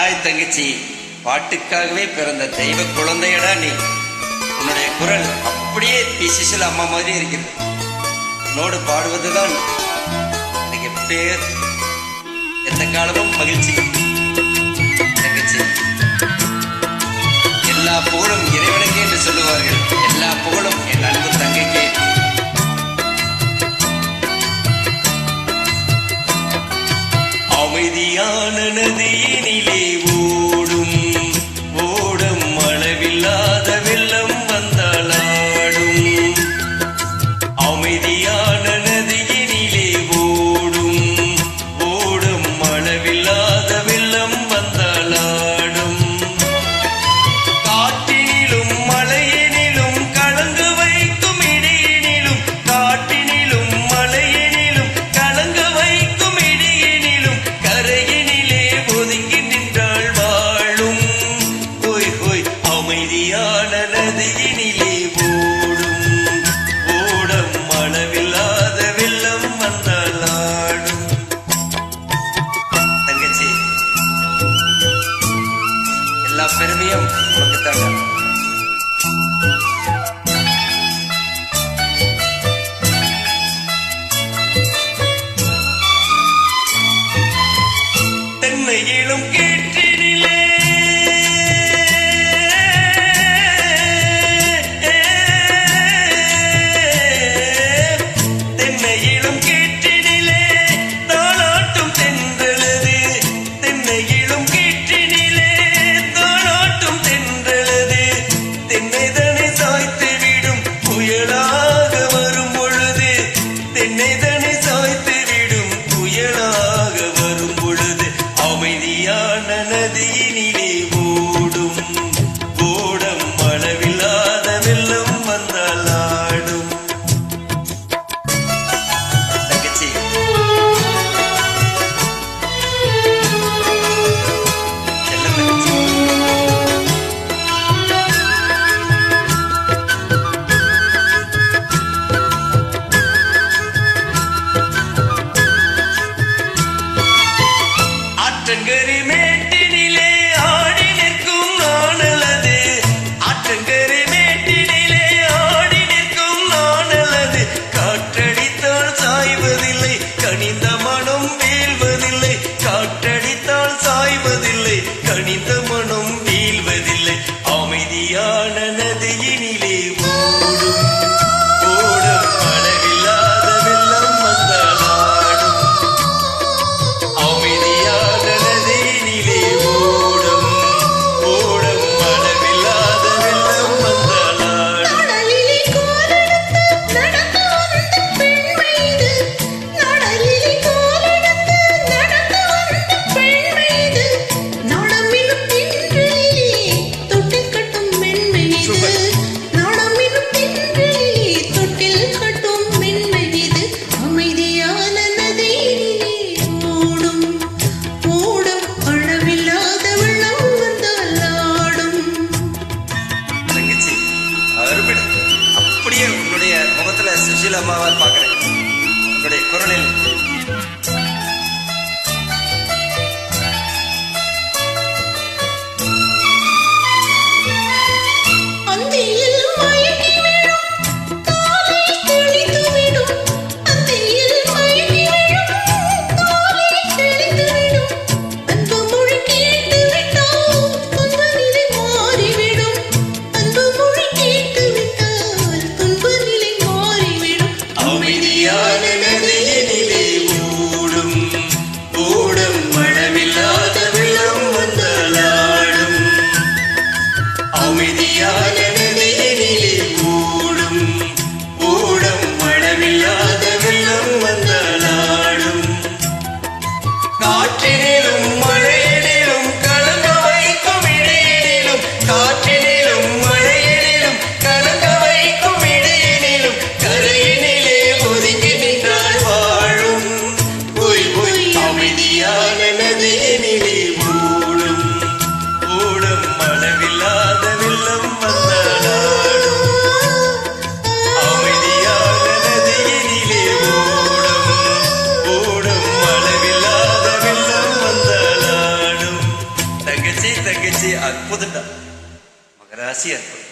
Hi தங்கச்சி, பாட்டுக்காகவே பிறந்த தெய்வ குழந்தையடா நீ. உன்னுடைய குரல் அப்படியே பிசிசில் அம்மா மாதிரி இருக்கிறது. உன்னோடு பாடுவதுதான் எனக்கு பேர். எந்த காலமும் மகிழ்ச்சி தங்கச்சி. எல்லா புகழும் இறைவனுக்கே என்று சொல்லுவார்கள். எல்லா புகழும் என் அன்பு தங்கைக்கே. அமைதியான நதியினிலே ஓடும் ஓடும் அளவில்லாத வெள்ளம் வந்தாலாடும். அமைதியான நதியினிலே ஓடும் ஓடும் அளவில்லாத வெள்ளம் வந்தாலாடும். காட்டினிலும் மலையினிலும் கலந்து வைக்கும் இடியினிலும், காட்டினிலும் மலையினிலும் கலந்து வைக்கும் இடியினிலும், கரையினிலே ஒதுங்கி நின்றாள் வாழும். ஹோய் ஹோய் அமைதியான நதியினிலே ஓடும் ஓடும் அளவில்லாத வெள்ளம் வந்தாலாடும். தங்கச்சி, எல்லா பெருமையும் உனக்கு தாங்க. தென்னையிலும் கீற்றினிலே தென்னையிலும் கீற்றினிலே தாளாட்டும் தென்றலது. தென்னையிலும் கீற்றினிலே தாளாட்டும் தென்றலது. தென்னைதனை சாய்த்து விடும் புயலாக வரும் பொழுது, தென்னைதனை சாய்த்து விடும் புயலாக வரும் பொழுது, அமைதியான நதியினிலே ஓடும் ஓடம் அளவில்லாத வெள்ளம் வந்தாலாடும். தங்கச்சி, செல்ல தங்கச்சி. ஆற்றங்கரை மேட்டினிலே ஆடி நிற்கும் நாணலது. ஆற்றங்கரை மேட்டினிலே ஆடி நிற்கும் நாணலது. காற்றடித்தால் சாய்வதில்லை, கனிந்த மனம் வீழ்வதில்லை. காற்றடித்தால் சாய்வதில்லை, கனிந்த மனம் வீழ்வதில்லை. அமைதியான நதியினிலே ஓடும் ஓடும் அளவில்லாத வெள்ளம் வந்தாலாடும். அமைதியான நதியினிலே ஓடும் ஓடும் அளவில்லாத வெள்ளம் வந்தாலாடும். நடலிலே கோலெடுத்து நடந்து வந்த பெண்மைது, நடலிலே கோலெடுத்து நடந்து வந்த பெண்மைது, நடமிலும் தங்கச்சி அற்புதம்டா. மகராசி அற்புதம்.